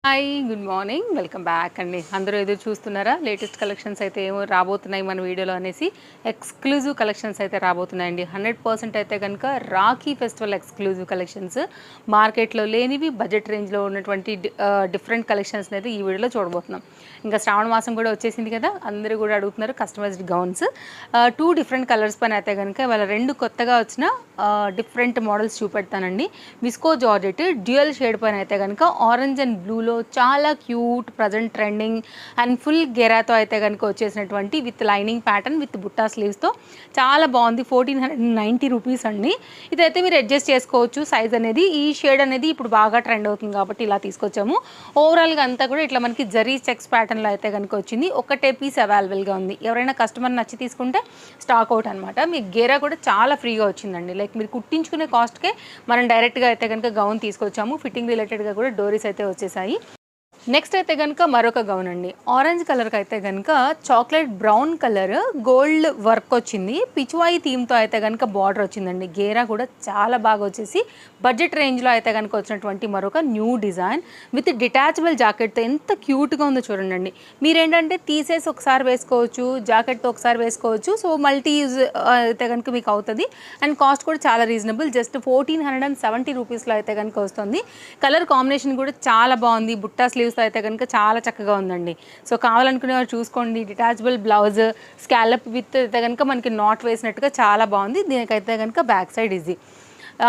Hi good morning welcome back అండి. అందరూ ఎదురు చూస్తున్నారా? లేటెస్ట్ కలెక్షన్స్ అయితే ఏమో రాబోతున్నాయి మన వీడియోలో అనేసి. ఎక్స్క్లూజివ్ కలెక్షన్స్ అయితే రాబోతున్నాయండి. 100% అయితే కనుక రాఖీ ఫెస్టివల్ ఎక్స్క్లూజివ్ కలెక్షన్స్, మార్కెట్లో లేనివి బడ్జెట్ రేంజ్లో ఉన్నటువంటి డిఫరెంట్ కలెక్షన్స్ అయితే ఈ వీడియోలో చూడబోతున్నాం. ఇంకా శ్రావణ మాసం కూడా వచ్చేసింది కదా, అందరూ కూడా అడుగుతున్నారు కస్టమైజ్డ్ గౌన్స్. 2 డిఫరెంట్ కలర్స్ పైన అయితే కనుక వాళ్ళ 2 కొత్తగా వచ్చిన డిఫరెంట్ మోడల్స్ చూపెడతానండి. విస్కో జార్జెట్ డ్యూయల్ షేడ్ పైన అయితే కనుక ఆరెంజ్ అండ్ బ్లూలో చాలా cute present trending and full గెరాతో అయితే కనుక వచ్చేసినటువంటి with lining pattern with Butta స్లీవ్స్తో చాలా బాగుంది. 1490 రూపీస్ అండి. ఇదైతే మీరు అడ్జస్ట్ చేసుకోవచ్చు సైజ్ అనేది. ఈ షేడ్ అనేది ఇప్పుడు బాగా ట్రెండ్ అవుతుంది కాబట్టి ఇలా తీసుకొచ్చాము. ఓవరాల్గా అంతా కూడా ఇట్లా మనకి జరీ చెక్స్ ప్యాటర్న్లో అయితే కనుక వచ్చింది. ఒకటే పీస్ అవైలబుల్గా ఉంది. ఎవరైనా కస్టమర్ నచ్చి తీసుకుంటే స్టాక్ అవుట్ అనమాట. మీ గేరా కూడా చాలా ఫ్రీగా వచ్చిందండి. లైక్ మీరు కుట్టించుకునే కాస్ట్కే మనం డైరెక్ట్గా అయితే కనుక గౌన్ తీసుకొచ్చాము. ఫిట్టింగ్ రిలేటెడ్గా కూడా డోరీస్ అయితే వచ్చేసాయి. నెక్స్ట్ అయితే కనుక మరొక గౌన్ అండి. ఆరెంజ్ కలర్కి అయితే కనుక chocolate brown colour gold work వచ్చింది. పిచ్వాయి థీమ్తో అయితే కనుక బార్డర్ వచ్చిందండి. గేరా కూడా చాలా బాగా వచ్చేసి బడ్జెట్ రేంజ్లో అయితే కనుక వచ్చినటువంటి మరొక న్యూ డిజైన్ విత్ డిటాచబుల్ జాకెట్తో ఎంత క్యూట్గా ఉందో చూడండి. మీరేంటంటే తీసేసి ఒకసారి వేసుకోవచ్చు, జాకెట్తో ఒకసారి వేసుకోవచ్చు. సో మల్టీ యూజ్ అయితే కనుక మీకు అవుతుంది. అండ్ కాస్ట్ కూడా చాలా రీజనబుల్, జస్ట్ 1470 రూపీస్లో అయితే కనుక వస్తుంది. కలర్ కాంబినేషన్ కూడా చాలా బాగుంది. బుట్టా స్లీవ్స్ అయితే కనుక చాలా చక్కగా ఉందండి. సో కావాలనుకునే వారు చూసుకోండి. డిటాచబుల్ బ్లౌజ్ స్కాలప్ విత్ అయితే కనుక మనకి నాట్ వేసినట్టుగా చాలా బాగుంది. దీనికైతే కనుక బ్యాక్ సైడ్ ఈజీ.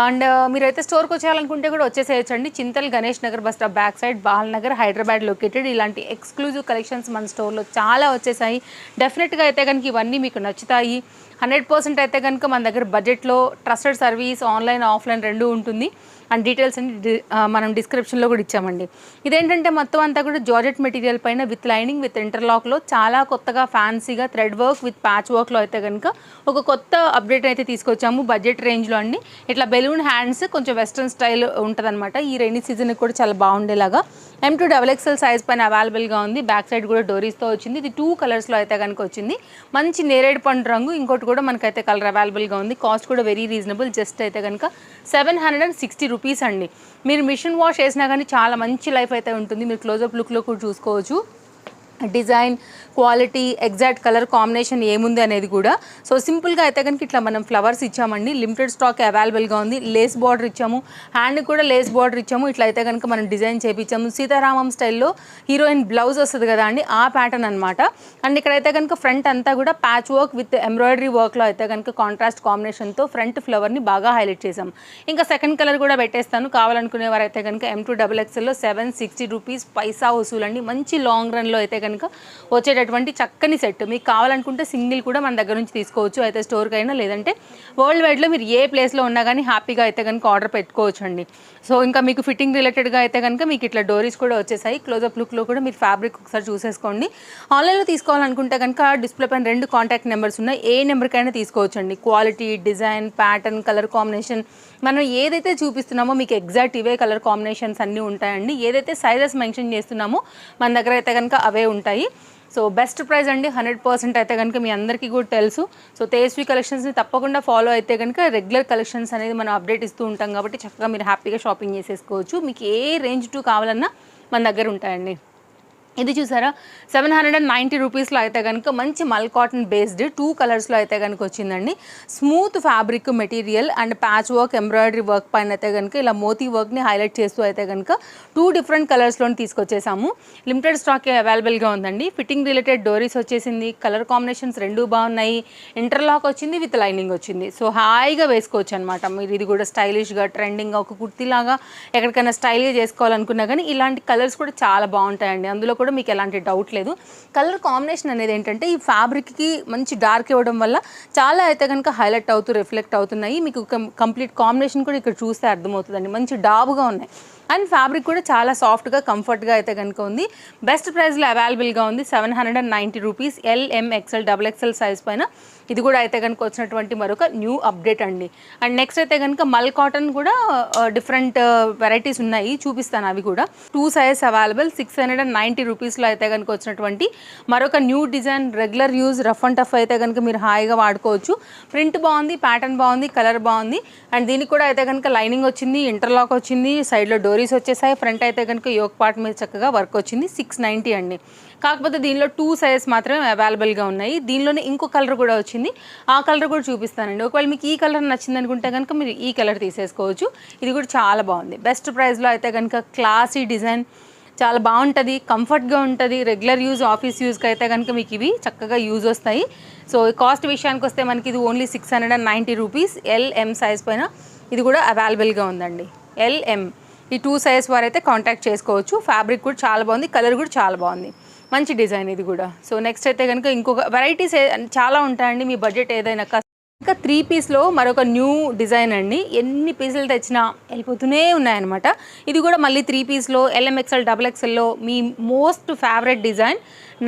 అండ్ మీరైతే స్టోర్కి వచ్చేయాలనుకుంటే కూడా వచ్చేసేయచ్చండి. Chintal Ganesh Nagar bus stop back side Bal Nagar Hyderabad located. ఇలాంటి ఎక్స్క్లూజివ్ కలెక్షన్స్ మన స్టోర్లో చాలా వచ్చేసాయి. డెఫినెట్గా అయితే కనుక ఇవన్నీ మీకు నచ్చుతాయి. 100% అయితే కనుక మన దగ్గర బడ్జెట్లో ట్రస్టెడ్ సర్వీస్ ఆన్లైన్ ఆఫ్లైన్ రెండూ ఉంటుంది. అండ్ డీటెయిల్స్ అన్ని మనం డిస్క్రిప్షన్లో కూడా ఇచ్చామండి. ఇదేంటంటే మొత్తం అంతా కూడా జార్జెట్ మెటీరియల్ పైన విత్ లైనింగ్ విత్ ఇంటర్లాక్లో చాలా కొత్తగా ఫ్యాన్సీగా థ్రెడ్ వర్క్ విత్ ప్యాచ్ వర్క్లో అయితే కనుక ఒక కొత్త అప్డేట్ అయితే తీసుకొచ్చాము బడ్జెట్ రేంజ్లో అండి. ఇట్లా బెలూన్ హ్యాండ్స్ కొంచెం వెస్ట్రన్ స్టైల్ ఉంటుందన్నమాట. ఈ రైనీ సీజన్కి కూడా చాలా బాగుండేలాగా M2XXL సైజ్ పైన అవైలబుల్గా ఉంది. బ్యాక్ సైడ్ కూడా డోరీస్తో వచ్చింది. ఇది 2 కలర్స్లో అయితే కనుక వచ్చింది. మంచి నేరేడు పండు రంగు, ఇంకోటి కూడా మనకైతే కలర్ అవైలబుల్గా ఉంది. కాస్ట్ కూడా వెరీ రీజనబుల్, జస్ట్ అయితే కనుక 760 రూపీస్ అండి. మీరు మిషన్ వాష్ చేసినా కానీ చాలా మంచి లైఫ్ అయితే ఉంటుంది. మీరు క్లోజప్ లుక్లో కూడా చూసుకోవచ్చు. Design quality exact colour combination ఏముంది అనేది కూడా. సో సింపుల్గా అయితే కనుక ఇట్లా మనం ఫ్లవర్స్ ఇచ్చామండి. లిమిటెడ్ స్టాక్ అవైలబుల్గా ఉంది. లేస్ బార్డర్ ఇచ్చాము, హ్యాండ్ కూడా లేస్ బార్డర్ ఇచ్చాము. ఇట్లా అయితే కనుక మనం డిజైన్ చేయించాము. సీతారామం స్టైల్లో హీరోయిన్ బ్లౌజ్ వస్తుంది కదా అండి, ఆ ప్యాటర్న్ అనమాట. అండ్ ఇక్కడైతే కనుక ఫ్రంట్ అంతా కూడా ప్యాచ్ వర్క్ విత్ ఎంబ్రాయిడరీ వర్క్లో అయితే కనుక కాంట్రాస్ట్ కాంబినేషన్తో ఫ్రంట్ ఫ్లవర్ని బాగా హైలైట్ చేసాం. ఇంకా సెకండ్ కలర్ కూడా పెట్టేస్తాను. కావాలనుకునే వారు అయితే కనుక M2XXLలో 760 రూపీస్ పైసా వసూలండి. మంచి లాంగ్ రన్లో అయితే కనుక వచ్చేటటువంటి చక్కని సెట్. మీకు కావాలనుకుంటే సింగిల్ కూడా మన దగ్గర నుంచి తీసుకోవచ్చు. అయితే స్టోర్కి అయినా లేదంటే వరల్డ్ వైడ్లో మీరు ఏ ప్లేస్లో ఉన్నా కానీ హ్యాపీగా అయితే కనుక ఆర్డర్ పెట్టుకోవచ్చు అండి. సో ఇంకా మీకు ఫిట్టింగ్ రిలేటెడ్గా అయితే కనుక మీకు ఇట్లా డోరీస్ కూడా వచ్చేసాయి. క్లోజప్ లుక్లో కూడా మీరు ఫ్యాబ్రిక్ ఒకసారి చూసేసుకోండి. ఆన్లైన్లో తీసుకోవాలనుకుంటే కనుక డిస్ప్లే పైన 2 కాంటాక్ట్ నెంబర్స్ ఉన్నాయి. ఏ నెంబర్కైనా తీసుకోవచ్చు అండి. Quality design pattern colour combination మనం ఏదైతే చూపిస్తున్నామో మీకు ఎగ్జాక్ట్ ఇవే కలర్ కాంబినేషన్స్ అన్నీ ఉంటాయండి. ఏదైతే సైజెస్ మెన్షన్ చేస్తున్నామో మన దగ్గర అయితే కనుక అవే ఉంటాయి. సో బెస్ట్ ప్రైస్ అండి. 100% అయితే కనుక మీ అందరికీ కూడా తెలుసు. సో తేజస్వి కలెక్షన్స్ని తప్పకుండా ఫాలో అయితే కనుక రెగ్యులర్ కలెక్షన్స్ అనేది మనం అప్డేట్ ఇస్తూ ఉంటాం కాబట్టి చక్కగా మీరు హ్యాపీగా షాపింగ్ చేసేసుకోవచ్చు. మీకు ఏ రేంజ్ టు కావాలన్నా మన దగ్గర ఉంటాయండి. ఇది చూసారా 790 రూపీస్లో అయితే కనుక మంచి మల్ కాటన్ బేస్డ్ 2 కలర్స్లో అయితే కనుక వచ్చిందండి. Smooth fabric material and patch work embroidery work పైన అయితే కనుక ఇలా మోతీ వర్క్ని హైలైట్ చేస్తూ అయితే కనుక 2 డిఫరెంట్ కలర్స్లో తీసుకొచ్చేసాము. లిమిటెడ్ స్టాక్ అవైలబుల్గా ఉందండి. ఫిట్టింగ్ రిలేటెడ్ డోరీస్ వచ్చేసింది. కలర్ కాంబినేషన్స్ 2 బాగున్నాయి. ఇంటర్లాక్ వచ్చింది విత్ లైనింగ్ వచ్చింది. సో హాయిగా వేసుకోవచ్చు అనమాట. మీరు ఇది కూడా స్టైలిష్గా ట్రెండింగ్గా ఒక కుర్తీలాగా ఎక్కడికైనా స్టైల్గా చేసుకోవాలనుకున్నా కానీ ఇలాంటి కలర్స్ కూడా చాలా బాగుంటాయండి. అందులో కూడా మీకు ఎలాంటి డౌట్ లేదు. కలర్ కాంబినేషన్ అనేది ఏంటంటే ఈ ఫ్యాబ్రిక్కి మంచి డార్క్ ఇవ్వడం వల్ల చాలా అయితే కనుక హైలైట్ అవుతూ రిఫ్లెక్ట్ అవుతున్నాయి. మీకు కంప్లీట్ కాంబినేషన్ కూడా ఇక్కడ చూస్తే అర్థమవుతుందండి. మంచి డాబుగా ఉన్నాయి. అండ్ ఫ్యాబ్రిక్ కూడా చాలా సాఫ్ట్గా కంఫర్ట్గా అయితే కనుక ఉంది. బెస్ట్ ప్రైస్లో అవైలబుల్గా ఉంది. 790 రూపీస్ LMXL XXL సైజ్ పైన ఇది కూడా అయితే కనుక వచ్చినటువంటి మరొక న్యూ అప్డేట్ అండి. అండ్ నెక్స్ట్ అయితే కనుక మల్ కాటన్ కూడా డిఫరెంట్ వెరైటీస్ ఉన్నాయి, చూపిస్తాను అవి కూడా. 2 సైజ్ అవైలబుల్ 690 రూపీస్లో అయితే కనుక వచ్చినటువంటి మరొక new design. Regular use rough and tough అయితే కనుక మీరు హాయిగా వాడుకోవచ్చు. ప్రింట్ బాగుంది, ప్యాటర్న్ బాగుంది, కలర్ బాగుంది. అండ్ దీనికి కూడా అయితే కనుక లైనింగ్ వచ్చింది, ఇంటర్లాక్ వచ్చింది, సైడ్లో డోరీ డోరీస్ వచ్చేసాయి. ఫ్రంట్ అయితే కనుక యోక్ పార్ట్ మీద చక్కగా వర్క్ వచ్చింది. 690 అండి. కాకపోతే దీనిలో 2 సైజెస్ మాత్రమే అవైలబుల్గా ఉన్నాయి. దీనిలోనే ఇంకో కలర్ కూడా వచ్చింది, ఆ కలర్ కూడా చూపిస్తానండి. ఒకవేళ మీకు ఈ కలర్ నచ్చింది అనుకుంటే కనుక మీరు ఈ కలర్ తీసేసుకోవచ్చు. ఇది కూడా చాలా బాగుంది. బెస్ట్ ప్రైస్లో అయితే కనుక క్లాసీ డిజైన్, చాలా బాగుంటుంది, కంఫర్ట్గా ఉంటుంది. రెగ్యులర్ యూజ్, ఆఫీస్ యూజ్కి అయితే కనుక మీకు ఇవి చక్కగా యూజ్ వస్తాయి. సో కాస్ట్ విషయానికి వస్తే మనకి ఇది ఓన్లీ 690 రూపీస్. LM సైజ్ పైన ఇది కూడా అవైలబుల్గా ఉందండి. LM ఈ 2 సైజ్ వారు అయితే కాంటాక్ట్ చేసుకోవచ్చు. ఫ్యాబ్రిక్ కూడా చాలా బాగుంది, కలర్ కూడా చాలా బాగుంది, మంచి డిజైన్ ఇది కూడా. సో నెక్స్ట్ అయితే కనుక ఇంకొక వెరైటీస్ చాలా ఉంటాయండి, మీ బడ్జెట్ ఏదైనా. ఇంకా 3 పీస్లో మరొక న్యూ డిజైన్ అండి. ఎన్ని పీసులు తెచ్చినా వెళ్ళిపోతూనే ఉన్నాయన్నమాట. ఇది కూడా మళ్ళీ 3 పీస్లో LMXL XXLలో మీ మోస్ట్ ఫేవరెట్ డిజైన్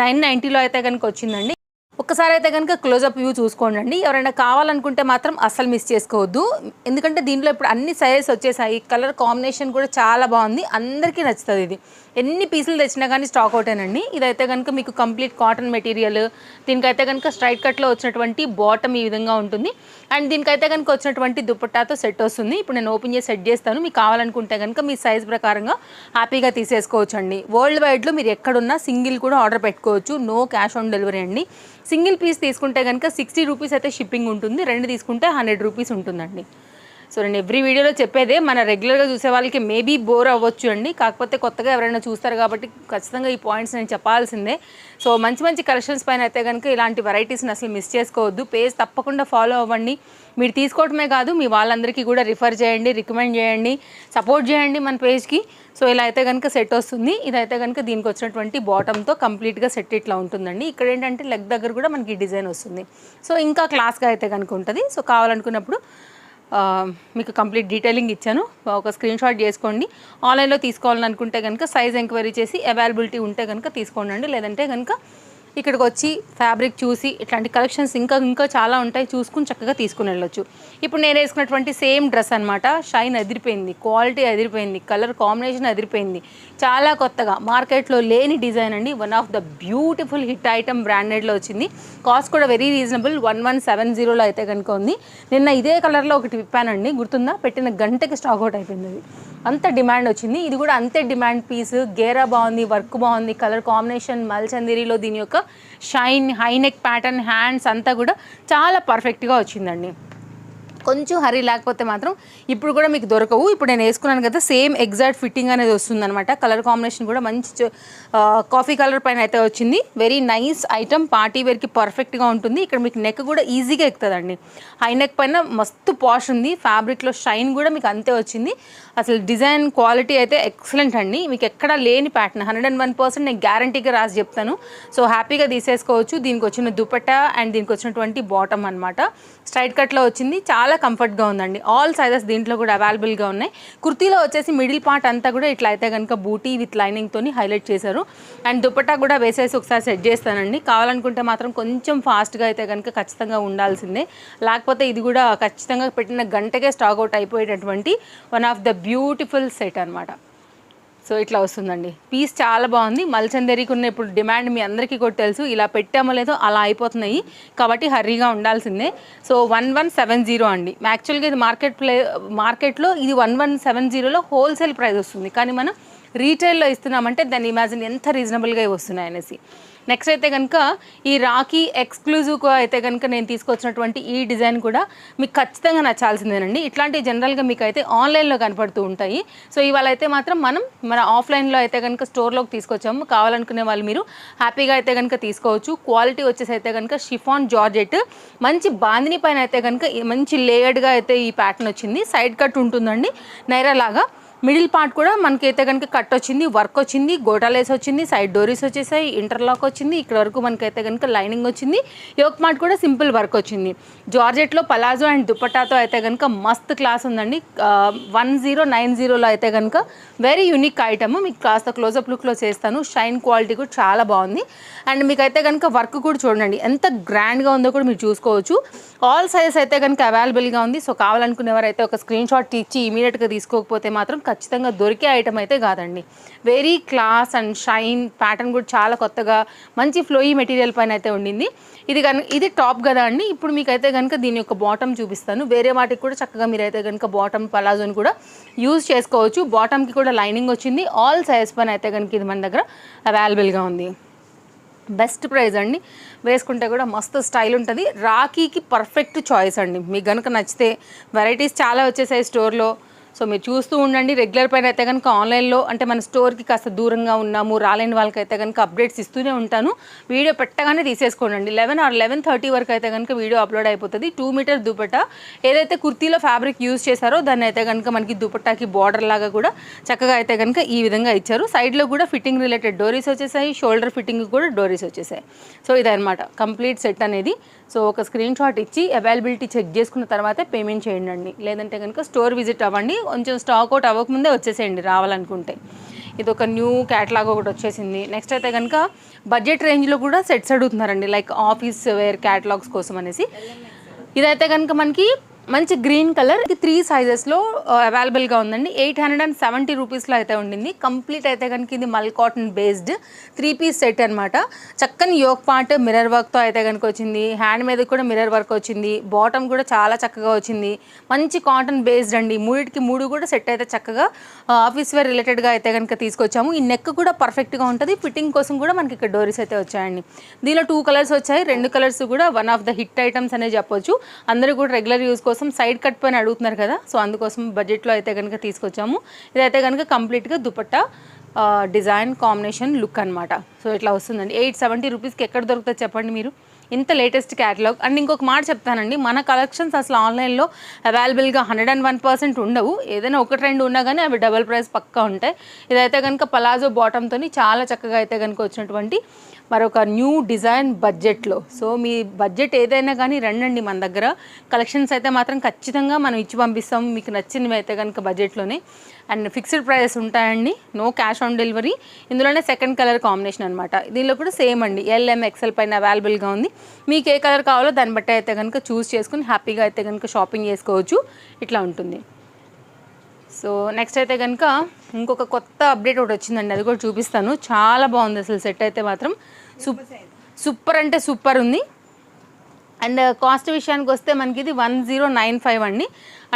990లో అయితే కనుక వచ్చిందండి. ఒక్కసారి అయితే కనుక క్లోజప్ వ్యూ చూసుకోండి. ఎవరైనా కావాలనుకుంటే మాత్రం అస్సలు మిస్ చేసుకోవద్దు, ఎందుకంటే దీంట్లో ఇప్పుడు అన్ని సైజెస్ వచ్చేసాయి. కలర్ కాంబినేషన్ కూడా చాలా బాగుంది, అందరికీ నచ్చుతుంది. ఇది ఎన్ని పీసులు తెచ్చినా కానీ స్టాక్ అవుటేనండి. ఇదైతే కనుక మీకు కంప్లీట్ కాటన్ మెటీరియల్. దీనికైతే కనుక స్ట్రైట్ కట్లో వచ్చినటువంటి బాటమ్ ఈ విధంగా ఉంటుంది. అండ్ దీనికైతే కనుక వచ్చినటువంటి దుపట్టాతో సెట్ వస్తుంది. ఇప్పుడు నేను ఓపెన్ చేసి సెట్ చేస్తాను. మీకు కావాలనుకుంటే కనుక మీ సైజ్ ప్రకారంగా హ్యాపీగా తీసేసుకోవచ్చు అండి. వరల్డ్ వైడ్లో మీరు ఎక్కడున్నా సింగిల్ కూడా ఆర్డర్ పెట్టుకోవచ్చు. నో క్యాష్ ఆన్ డెలివరీ అండి. సింగిల్ పీస్ తీసుకుంటే కనుక 60 రూపీస్ అయితే షిప్పింగ్ ఉంటుంది. 2 తీసుకుంటే 100 రూపీస్ ఉంటుందండి. సో నేను ఎవ్రీ వీడియోలో చెప్పేదే, మన రెగ్యులర్గా చూసే వాళ్ళకి మేబీ బోర్ అవ్వచ్చు అండి. కాకపోతే కొత్తగా ఎవరైనా చూస్తారు కాబట్టి ఖచ్చితంగా ఈ పాయింట్స్ నేను చెప్పాల్సిందే. సో మంచి మంచి కలెక్షన్స్ పైన అయితే కనుక ఇలాంటి వెరైటీస్ని అసలు మిస్ చేసుకోవద్దు. పేజ్ తప్పకుండా ఫాలో అవ్వండి. మీరు తీసుకోవటమే కాదు, మీ వాళ్ళందరికీ కూడా రిఫర్ చేయండి, రికమెండ్ చేయండి, సపోర్ట్ చేయండి మన పేజ్కి. సో ఇలా అయితే కనుక సెట్ వస్తుంది. ఇదైతే కనుక దీనికి వచ్చినటువంటి బాటమ్తో కంప్లీట్గా సెట్ ఇట్లా ఉంటుందండి. ఇక్కడ ఏంటంటే లెగ్ దగ్గర కూడా మనకి డిజైన్ వస్తుంది. సో ఇంకా క్లాస్గా అయితే కనుక ఉంటుంది. సో కావాలనుకున్నప్పుడు మీకు కంప్లీట్ డీటెయిలింగ్ ఇచ్చాను, ఒక స్క్రీన్ షాట్ చేసుకోండి. ఆన్లైన్లో తీసుకోవాలని అనుకుంటే కనుక సైజ్ ఎంక్వైరీ చేసి అవైలబిలిటీ ఉంటే కనుక తీసుకోండి. లేదంటే కనుక ఇక్కడికి వచ్చి ఫ్యాబ్రిక్ చూసి ఇట్లాంటి కలెక్షన్స్ ఇంకా చాలా ఉంటాయి, చూసుకుని చక్కగా తీసుకుని వెళ్ళొచ్చు. ఇప్పుడు నేను వేసుకున్నటువంటి సేమ్ డ్రెస్ అనమాట. షైన్ అదిరిపోయింది, క్వాలిటీ అదిరిపోయింది, కలర్ కాంబినేషన్ అదిరిపోయింది, చాలా కొత్తగా మార్కెట్లో లేని డిజైన్ అండి. One of the beautiful hit item, బ్రాండెడ్లో వచ్చింది. కాస్ట్ కూడా వెరీ రీజనబుల్, 1170లో అయితే కనుక ఉంది. నిన్న ఇదే కలర్లో ఒకటి విప్పానండి, గుర్తుందా? పెట్టిన గంటకి స్టాక్ అవుట్ అయిపోయింది. అది అంత డిమాండ్ వచ్చింది. ఇది కూడా అంతే డిమాండ్ పీస్. గేరా బాగుంది, వర్క్ బాగుంది, కలర్ కాంబినేషన్ మల్చందేరిలో దీని యొక్క షైన్, హైనెక్ ప్యాటర్న్, హ్యాండ్స్ అంతా కూడా చాలా పర్ఫెక్ట్గా వచ్చిందండి. కొంచెం హరీ లేకపోతే మాత్రం ఇప్పుడు కూడా మీకు దొరకవు. ఇప్పుడు నేను వేసుకున్నాను కదా, సేమ్ ఎగ్జాక్ట్ ఫిట్టింగ్ అనేది వస్తుందన్నమాట. కలర్ కాంబినేషన్ కూడా మంచి కాఫీ కలర్ పైన అయితే వచ్చింది. వెరీ నైస్ ఐటమ్, పార్టీ వేర్కి పర్ఫెక్ట్గా ఉంటుంది. ఇక్కడ మీకు నెక్ కూడా ఈజీగా ఎక్కుతుందండి. హై నెక్ పైన మస్తు పాష్ ఉంది. ఫ్యాబ్రిక్లో షైన్ కూడా మీకు అంతే వచ్చింది. అసలు డిజైన్ క్వాలిటీ అయితే ఎక్సలెంట్ అండి. మీకు ఎక్కడా లేని ప్యాటర్న్, 101% నేను గ్యారంటీగా రాసి చెప్తాను. సో హ్యాపీగా తీసేసుకోవచ్చు. దీనికి వచ్చిన దుపట్టా అండ్ దీనికి వచ్చినటువంటి బాటమ్ అనమాట స్ట్రైట్ కట్లో వచ్చింది. చాలా కంఫర్ట్గా ఉందండి. ఆల్ సైజెస్ దీంట్లో కూడా అవైలబుల్గా ఉన్నాయి. కుర్తీలో వచ్చేసి మిడిల్ పార్ట్ అంతా కూడా ఇట్లా అయితే కనుక బూటీ విత్ లైనింగ్తోని హైలైట్ చేశారు. అండ్ దుపట్టా కూడా వేసేసి ఒకసారి సెట్ చేస్తానండి. కావాలనుకుంటే మాత్రం కొంచెం ఫాస్ట్గా అయితే కనుక ఖచ్చితంగా ఉండాల్సిందే, లేకపోతే ఇది కూడా ఖచ్చితంగా పెట్టిన గంటకే స్టాక్ అవుట్ అయిపోయేటటువంటి one of the beautiful set అనమాట. సో ఇట్లా వస్తుందండి. పీస్ చాలా బాగుంది. మల్చందేరికి ఉన్న ఇప్పుడు డిమాండ్ మీ అందరికీ కూడా తెలుసు. ఇలా పెట్టామో లేదో అలా అయిపోతున్నాయి కాబట్టి హర్రీగా ఉండాల్సిందే. సో 1170 అండి. యాక్చువల్గా ఇది మార్కెట్లో ఇది 1170లో హోల్సేల్ ప్రైస్ వస్తుంది, కానీ మనం రీటైల్లో ఇస్తున్నామంటే దాన్ని ఇమాజిన్ ఎంత రీజనబుల్గా వస్తున్నాయి అనేసి. నెక్స్ట్ అయితే కనుక ఈ రాఖీ ఎక్స్క్లూజివ్గా అయితే కనుక నేను తీసుకొచ్చినటువంటి ఈ డిజైన్ కూడా మీకు ఖచ్చితంగా నచ్చాల్సిందేనండి. ఇట్లాంటివి జనరల్గా మీకు అయితే ఆన్లైన్లో కనపడుతూ ఉంటాయి. సో ఇవాళ అయితే మాత్రం మన ఆఫ్లైన్లో అయితే కనుక స్టోర్లోకి తీసుకొచ్చాము. కావాలనుకునే వాళ్ళు మీరు హ్యాపీగా అయితే కనుక తీసుకోవచ్చు. క్వాలిటీ వచ్చేసి అయితే కనుక షిఫాన్ జార్జెట్, మంచి బాందిని పైన అయితే కనుక మంచి లేయర్డ్గా అయితే ఈ ప్యాటర్న్ వచ్చింది. సైడ్ కట్ ఉంటుందండి నైరా లాగా. మిడిల్ పార్ట్ కూడా మనకైతే కనుక కట్ వచ్చింది, వర్క్ వచ్చింది, గోటాలేస్ వచ్చింది, సైడ్ డోరీస్ వచ్చేసాయి, ఇంటర్లాక్ వచ్చింది. ఇక్కడ వరకు మనకైతే కనుక లైనింగ్ వచ్చింది. యోక్ పార్ట్ కూడా సింపుల్ వర్క్ వచ్చింది. జార్జెట్లో పలాజో అండ్ దుపట్టాతో అయితే కనుక మస్త్ క్లాస్ ఉందండి. 1090లో అయితే కనుక వెరీ యూనిక్ ఐటమ్. మీకు కాస్త క్లోజప్ లుక్లో చేస్తాను. షైన్ క్వాలిటీ కూడా చాలా బాగుంది. అండ్ మీకైతే కనుక వర్క్ కూడా చూడండి ఎంత గ్రాండ్గా ఉందో కూడా మీరు చూసుకోవచ్చు. ఆల్ సైజెస్ అయితే కనుక అవైలబుల్గా ఉంది. సో కావాలనుకునేవారైతే ఒక స్క్రీన్ షాట్ ఇచ్చి ఇమీడియట్గా తీసుకోకపోతే మాత్రం ఖచ్చితంగా దొరికే ఐటమ్ అయితే కాదండి. Very class and shine, pattern కూడా చాలా కొత్తగా మంచి ఫ్లోయీ మెటీరియల్ పైన అయితే ఉండింది. ఇది టాప్ కదా అండి. ఇప్పుడు మీకైతే కనుక దీని యొక్క బాటమ్ చూపిస్తాను. వేరే వాటికి కూడా చక్కగా మీరైతే కనుక బాటమ్ పలాజోని కూడా యూజ్ చేసుకోవచ్చు. బాటమ్కి కూడా లైనింగ్ వచ్చింది. ఆల్ సైజ్ పైన అయితే కనుక ఇది మన దగ్గర అవైలబుల్గా ఉంది. బెస్ట్ ప్రైస్ అండి. వేసుకుంటే కూడా మస్తు స్టైల్ ఉంటుంది. రాఖీకి పర్ఫెక్ట్ చాయిస్ అండి. మీకు కనుక నచ్చితే వెరైటీస్ చాలా వచ్చేసాయి స్టోర్లో. సో మీరు చూస్తూ ఉండండి. రెగ్యులర్ పైన అయితే కనుక ఆన్లైన్లో అంటే మన స్టోర్కి కాస్త దూరంగా ఉన్నాము రాలేని వాళ్ళకైతే కనుక అప్డేట్స్ ఇస్తూనే ఉంటాను. వీడియో పెట్టగానే తీసేసుకోండి. 11 or 11:30 వరకు అయితే కనుక వీడియో అప్లోడ్ అయిపోతుంది. 2 మీటర్ దుపట్టా ఏదైతే కుర్తీలో ఫ్యాబ్రిక్ యూజ్ చేశారో దాన్ని అయితే కనుక మనకి దుపట్టాకి బార్డర్ లాగా కూడా చక్కగా అయితే కనుక ఈ విధంగా ఇచ్చారు. సైడ్లో కూడా ఫిట్టింగ్ రిలేటెడ్ డోరీస్ వచ్చేసాయి. షోల్డర్ ఫిట్టింగ్ కూడా డోరీస్ వచ్చేసాయి. సో ఇదనమాట కంప్లీట్ సెట్ అనేది. సో ఒక స్క్రీన్ షాట్ ఇచ్చి అవైలబిలిటీ చెక్ చేసుకున్న తర్వాతే పేమెంట్ చేయండి. లేదంటే కనుక స్టోర్ విజిట్ అవ్వండి. కొంచెం స్టాక్ అవుట్ అవ్వకముందే వచ్చేసేయండి రావాలనుకుంటే. ఇది ఒక న్యూ క్యాటలాగ్ ఒకటి వచ్చేసింది. నెక్స్ట్ అయితే కనుక బడ్జెట్ రేంజ్లో కూడా సెట్స్ అడుగుతున్నారండి, లైక్ ఆఫీస్ వేర్ క్యాటలాగ్స్ కోసం అనేసి. ఇదైతే కనుక మనకి మంచి గ్రీన్ కలర్, ఇది 3 సైజెస్లో అవైలబుల్గా ఉందండి. 870 రూపీస్లో అయితే ఉండింది. కంప్లీట్ అయితే కనుక ఇది మల్ కాటన్ బేస్డ్ 3 పీస్ సెట్ అనమాట. చక్కని యోక్ పార్ట్ మిర్రర్ వర్క్తో అయితే కనుక వచ్చింది. హ్యాండ్ మీద కూడా మిర్రర్ వర్క్ వచ్చింది. బాటమ్ కూడా చాలా చక్కగా వచ్చింది. మంచి కాటన్ బేస్డ్ అండి. మూడిటికి 3 కూడా సెట్ అయితే చక్కగా ఆఫీస్ వేర్ రిలేటెడ్గా అయితే కనుక తీసుకొచ్చాము. ఈ నెక్ కూడా పర్ఫెక్ట్గా ఉంటుంది. ఫిట్టింగ్ కోసం కూడా మనకి ఇక్కడ డోరీస్ అయితే వచ్చాయండి. దీనిలో 2 కలర్స్ వచ్చాయి. 2 కలర్స్ కూడా one of the hit items అనే చెప్పొచ్చు. అందరూ కూడా రెగ్యులర్ యూస్ కోసం సైడ్ కట్ పైన అడుగుతున్నారు కదా, సో అందుకోసం బడ్జెట్లో అయితే కనుక తీసుకొచ్చాము. ఇదైతే కనుక కంప్లీట్గా దుపట్టా డిజైన్ కాంబినేషన్ లుక్ అనమాట. సో ఇట్లా వస్తుందండి. 870 రూపీస్కి ఎక్కడ దొరుకుతుంది చెప్పండి మీరు, ఇంత లేటెస్ట్ క్యాటలాగ్. అండ్ ఇంకొక మాట చెప్తానండి, మన కలెక్షన్స్ అసలు ఆన్లైన్లో అవైలబుల్గా 101% ఉండవు. ఏదైనా 1-2 ఉన్నా కానీ అవి డబల్ ప్రైస్ పక్కా ఉంటాయి. ఇదైతే కనుక పలాజో బాటమ్తో చాలా చక్కగా అయితే కనుక వచ్చినటువంటి మరొక న్యూ డిజైన్ బడ్జెట్లో. సో మీ బడ్జెట్ ఏదైనా కానీ రండి మన దగ్గర. కలెక్షన్స్ అయితే మాత్రం ఖచ్చితంగా మనం ఇచ్చి పంపిస్తాము మీకు నచ్చినవి అయితే కనుక బడ్జెట్లోనే. అండ్ ఫిక్స్డ్ ప్రైజెస్ ఉంటాయండి, నో క్యాష్ ఆన్ డెలివరీ. ఇందులోనే సెకండ్ కలర్ కాంబినేషన్ అనమాట. దీనిలో కూడా సేమ్ అండి, LM XL పైన అవైలబుల్గా ఉంది. మీకు ఏ కలర్ కావాలో దాన్ని బట్టి అయితే కనుక చూస్ చేసుకుని హ్యాపీగా అయితే కనుక షాపింగ్ చేసుకోవచ్చు. ఇట్లా ఉంటుంది. సో నెక్స్ట్ అయితే కనుక ఇంకొక కొత్త అప్డేట్ ఒకటి వచ్చిందండి, అది కూడా చూపిస్తాను. చాలా బాగుంది అసలు సెట్ అయితే మాత్రం. సూపర్ అంటే సూపర్ ఉంది. అండ్ కాస్ట్ విషయానికి వస్తే మనకి ఇది 1095 అండి.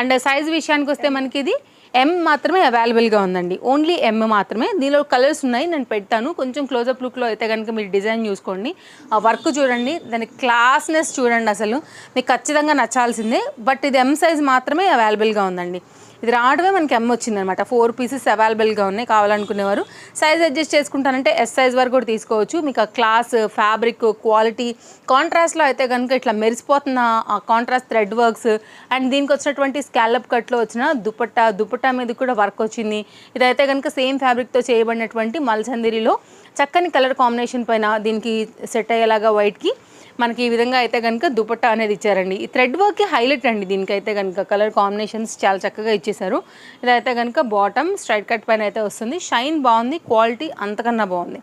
అండ్ సైజ్ విషయానికి వస్తే మనకి ఇది M మాత్రమే అవైలబుల్గా ఉందండి, ఓన్లీ M మాత్రమే. దీనిలో కలర్స్ ఉన్నాయి, నేను పెడతాను. కొంచెం క్లోజప్ లుక్లో అయితే కనుక మీరు డిజైన్ చూసుకోండి, ఆ వర్క్ చూడండి, దాని క్లాస్నెస్ చూడండి, అసలు మీకు ఖచ్చితంగా నచ్చాల్సిందే. బట్ ఇది M సైజ్ మాత్రమే అవైలబుల్గా ఉందండి. ఇది రావడమే మనకి M వచ్చిందనమాట. 4 పీసెస్ అవైలబుల్గా ఉన్నాయి. కావాలనుకునేవారు సైజ్ అడ్జస్ట్ చేసుకుంటానంటే S సైజ్ వరకు కూడా తీసుకోవచ్చు. మీకు ఆ క్లాస్, ఫ్యాబ్రిక్ క్వాలిటీ, కాంట్రాస్ట్లో అయితే కనుక ఇట్లా మెరిసిపోతున్న ఆ కాంట్రాస్ట్ థ్రెడ్ వర్క్స్, అండ్ దీనికి వచ్చినటువంటి స్కాలప్ కట్లో వచ్చిన దుపట్టా మీద కూడా వర్క్ వచ్చింది. ఇదైతే కనుక సేమ్ ఫ్యాబ్రిక్తో చేయబడినటువంటి మల్చందిరిలో చక్కని కలర్ కాంబినేషన్ పైన దీనికి సెట్ అయ్యేలాగా వైట్కి మనకి ఈ విధంగా అయితే కనుక దుపట్టా అనేది ఇచ్చారండి. ఈ థ్రెడ్ వర్క్కి హైలైట్ అండి. దీనికైతే కనుక కలర్ కాంబినేషన్స్ చాలా చక్కగా ఇచ్చేసారు. ఇదైతే కనుక బాటమ్ స్ట్రైట్ కట్ పైన అయితే వస్తుంది. షైన్ బాగుంది, క్వాలిటీ అంతకన్నా బాగుంది.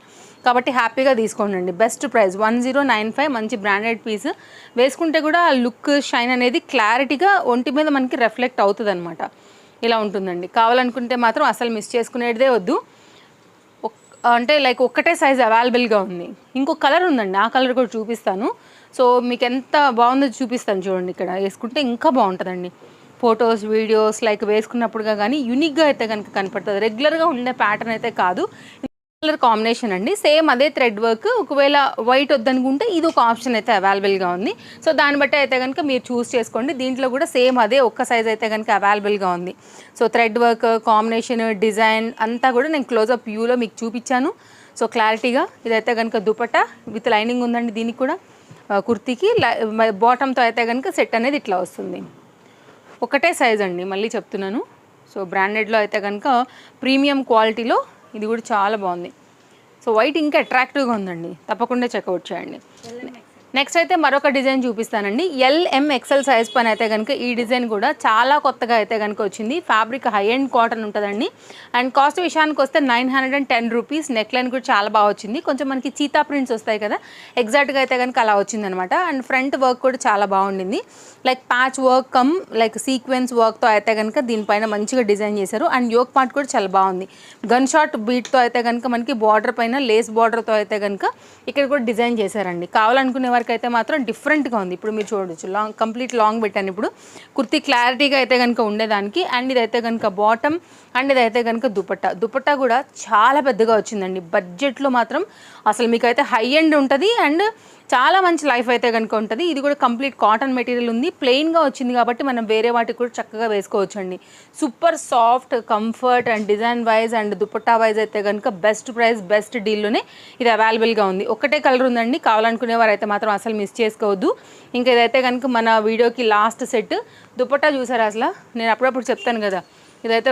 కాబట్టి హ్యాపీగా తీసుకోండి. బెస్ట్ ప్రైస్ 1095, మంచి బ్రాండెడ్ పీస్. వేసుకుంటే కూడా ఆ లుక్, షైన్ అనేది క్లారిటీగా ఒంటి మీద మనకి రిఫ్లెక్ట్ అవుతుంది అనమాట. ఇలా ఉంటుందండి. కావాలనుకుంటే మాత్రం అసలు మిస్ చేసుకునేదే వద్దు. అంటే లైక్ ఒక్కటే సైజ్ అవైలబుల్గా ఉంది. ఇంకో కలర్ ఉందండి, ఆ కలర్ కూడా చూపిస్తాను. సో మీకు ఎంత బాగుందో చూపిస్తాను చూడండి. ఇక్కడ వేసుకుంటే ఇంకా బాగుంటుందండి. ఫొటోస్, వీడియోస్ లైక్ వేసుకున్నప్పుడుగా కానీ యూనిక్గా అయితే కనుక కనపడుతుంది. రెగ్యులర్గా ఉండే ప్యాటర్న్ అయితే కాదు, కలర్ కాంబినేషన్ అండి. సేమ్ అదే థ్రెడ్ వర్క్. ఒకవేళ వైట్ వద్దనుకుంటే ఇది ఒక ఆప్షన్ అయితే అవైలబుల్గా ఉంది. సో దాన్ని బట్టి అయితే కనుక మీరు చూస్ చేసుకోండి. దీంట్లో కూడా సేమ్ అదే ఒక్క సైజ్ అయితే కనుక అవైలబుల్గా ఉంది. So thread work, combination, design అంతా కూడా నేను క్లోజప్ వ్యూలో మీకు చూపించాను. సో క్లారిటీగా ఇదైతే కనుక దుపట్టా విత్ లైనింగ్ ఉందండి. దీనికి కూడా కుర్తీకి బాటంతో అయితే కనుక సెట్ అనేది ఇట్లా వస్తుంది. ఒకటే సైజ్ అండి, మళ్ళీ చెప్తున్నాను. సో బ్రాండెడ్లో అయితే కనుక ప్రీమియం క్వాలిటీలో ఇది కూడా చాలా బాగుంది. సో వైట్ ఇంకా అట్రాక్టివ్గా ఉందండి, తప్పకుండా చెక్అవుట్ చేయండి. నెక్స్ట్ అయితే మరొక డిజైన్ చూపిస్తానండి. LM XL సైజ్ పైన అయితే కనుక ఈ డిజైన్ కూడా చాలా కొత్తగా అయితే కనుక వచ్చింది. ఫ్యాబ్రిక్ హై అండ్ కాటన్ ఉంటుందండి. అండ్ కాస్ట్ విషయానికి వస్తే 910 రూపీస్. నెక్ లైన్ కూడా చాలా బాగా వచ్చింది. కొంచెం మనకి చీతా ప్రింట్స్ వస్తాయి కదా, ఎగ్జాక్ట్గా అయితే కనుక అలా వచ్చిందనమాట. అండ్ ఫ్రంట్ వర్క్ కూడా చాలా బాగుండింది. Like patch work come like sequence వర్క్తో అయితే కనుక దీనిపైన మంచిగా డిజైన్ చేశారు. అండ్ యోక్ పార్ట్ కూడా చాలా బాగుంది. గన్ షాట్ బీట్తో అయితే కనుక మనకి బార్డర్ పైన లేస్ బార్డర్తో అయితే కనుక ఇక్కడ కూడా డిజైన్ చేశారండి. కావాలనుకునే వారికి అయితే మాత్రం డిఫరెంట్గా ఉంది. ఇప్పుడు మీరు చూడొచ్చు, కంప్లీట్ లాంగ్ పెట్టాను ఇప్పుడు కుర్తీ క్లారిటీగా అయితే కనుక ఉండేదానికి. అండ్ ఇదైతే కనుక బాటమ్, అండ్ ఇదైతే కనుక దుపట్టా కూడా చాలా పెద్దగా వచ్చిందండి. బడ్జెట్లో మాత్రం అసలు మీకైతే హై ఎండ్ ఉంటుంది అండ్ చాలా మంచి లైఫ్ అయితే కనుక ఉంటుంది. ఇది కూడా కంప్లీట్ కాటన్ మెటీరియల్ ఉంది, ప్లెయిన్గా వచ్చింది కాబట్టి మనం వేరే వాటికి కూడా చక్కగా వేసుకోవచ్చు అండి. Super soft, comfort and design wise and dupatta wise అయితే కనుక బెస్ట్ ప్రైస్, బెస్ట్ డీల్లోనే ఇది అవైలబుల్గా ఉంది. ఒకటే కలర్ ఉందండి, కావాలనుకునే వారు అయితే మాత్రం అసలు మిస్ చేసుకోవద్దు. ఇంకా ఇదైతే కనుక మన వీడియోకి లాస్ట్ సెట్. దుపట్టా చూసారా, అసలు నేను అప్పుడప్పుడు చెప్తాను కదా, ఇదైతే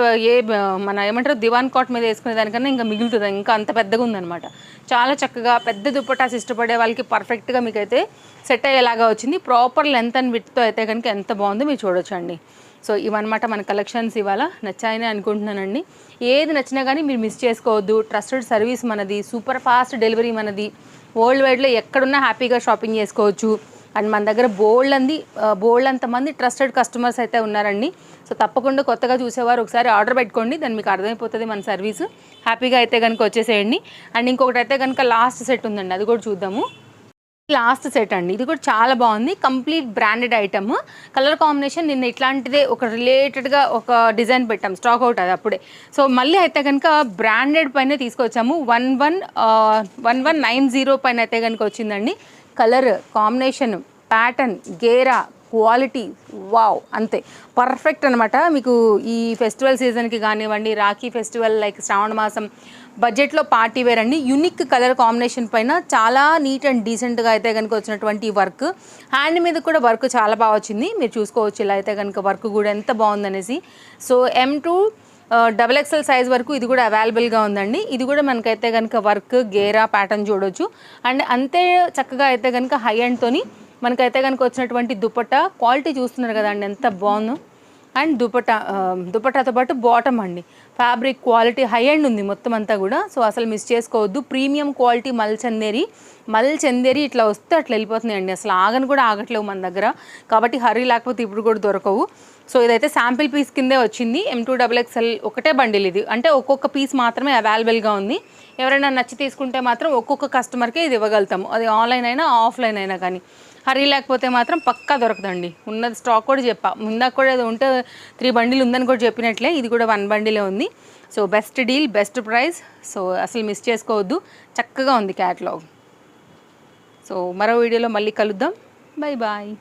మన ఏమంటారు దివాన్ కాట్ మీద వేసుకునే దానికన్నా ఇంకా మిగులుతుంది, ఇంకా అంత పెద్దగా ఉందన్నమాట. చాలా చక్కగా పెద్ద దుపట్టాస్ ఇష్టపడే వాళ్ళకి పర్ఫెక్ట్గా మీకైతే సెట్ అయ్యేలాగా వచ్చింది. ప్రాపర్ లెంత్ అండ్ విడ్త్తో అయితే కనుక ఎంత బాగుందో మీరు చూడొచ్చండి. సో ఇవన్నమాట మన కలెక్షన్స్ ఇవాళ. నచ్చాయని అనుకుంటున్నానండి. ఏది నచ్చినా కానీ మీరు మిస్ చేసుకోవద్దు. ట్రస్టెడ్ సర్వీస్ మనది, సూపర్ ఫాస్ట్ డెలివరీ మనది. వరల్డ్ వైడ్లో ఎక్కడున్నా హ్యాపీగా షాపింగ్ చేసుకోవచ్చు. అండ్ మన దగ్గర బోల్డ్ అంతమంది ట్రస్టెడ్ కస్టమర్స్ అయితే ఉన్నారండి. సో తప్పకుండా కొత్తగా చూసేవారు ఒకసారి ఆర్డర్ పెట్టుకోండి, దాన్ని మీకు అర్థమైపోతుంది మన సర్వీసు. హ్యాపీగా అయితే కనుక వచ్చేసేయండి. అండ్ ఇంకొకటి అయితే కనుక లాస్ట్ సెట్ ఉందండి, అది కూడా చూద్దాము. లాస్ట్ సెట్ అండి, ఇది కూడా చాలా బాగుంది. Complete branded item. Colour combination నిన్న ఇట్లాంటిదే ఒక రిలేటెడ్గా ఒక డిజైన్ పెట్టాం, స్టాక్ అవుట్ అది అప్పుడే. సో మళ్ళీ అయితే కనుక బ్రాండెడ్ పైన తీసుకొచ్చాము. 1190 పైన అయితే కనుక వచ్చిందండి. కలర్ కాంబినేషన్, ప్యాటర్న్, గేరా, క్వాలిటీ, వావ్, అంతే పర్ఫెక్ట్ అనమాట. మీకు ఈ ఫెస్టివల్ సీజన్కి కానివ్వండి, రాఖీ ఫెస్టివల్ లైక్ శ్రావణ మాసం బడ్జెట్లో పార్టీ వేర్ అండి. యూనిక్ కలర్ కాంబినేషన్ పైన చాలా నీట్ అండ్ డీసెంట్గా అయితే కనుక వచ్చినటువంటి వర్క్. హ్యాండ్ మీద కూడా వర్క్ చాలా బాగా వచ్చింది, మీరు చూసుకోవచ్చు. ఇలా అయితే కనుక వర్క్ కూడా ఎంత బాగుందనేసి. సో M2 XXL సైజ్ వరకు ఇది కూడా అవైలబుల్గా ఉందండి. ఇది కూడా మనకైతే కనుక వర్క్, గేరా, ప్యాటర్న్ చూడొచ్చు. అండ్ అంతే చక్కగా అయితే కనుక హై అండ్తోని మనకైతే కనుక వచ్చినటువంటి దుపట్టా క్వాలిటీ చూస్తున్నారు కదండి ఎంత బాగుందో. అండ్ దుపట్టాతో పాటు బాటమ్ అండి, ఫ్యాబ్రిక్ క్వాలిటీ హై అండ్ ఉంది మొత్తం అంతా కూడా. సో అసలు మిస్ చేసుకోవద్దు. ప్రీమియం క్వాలిటీ మల్ చందేరి ఇట్లా వస్తే అట్లా వెళ్ళిపోతున్నాయండి. అసలు ఆగని కూడా ఆగట్లేవు మన దగ్గర, కాబట్టి హరీ లేకపోతే ఇప్పుడు కూడా దొరకవు. సో ఇదైతే శాంపిల్ పీస్ కిందే వచ్చింది. M2 XXL ఒకటే బండిల్ ఇది, అంటే ఒక్కొక్క పీస్ మాత్రమే అవైలబుల్గా ఉంది. ఎవరైనా నచ్చి తీసుకుంటే మాత్రం ఒక్కొక్క కస్టమర్కే ఇది ఇవ్వగలుగుతాము, అది ఆన్లైన్ అయినా ఆఫ్లైన్ అయినా. కానీ హరీ లేకపోతే మాత్రం పక్కా దొరకదండి. ఉన్నది స్టాక్ కూడా ముందాక కూడా ఏదో ఉంటే 3 బండిలు ఉందని కూడా చెప్పినట్లే, ఇది కూడా 1 బండిలే ఉంది. So best deal, best price. So అసలు మిస్ చేసుకోవద్దు, చక్కగా ఉంది క్యాటలాగ్. సో మరో వీడియోలో మళ్ళీ కలుద్దాం. Bye bye.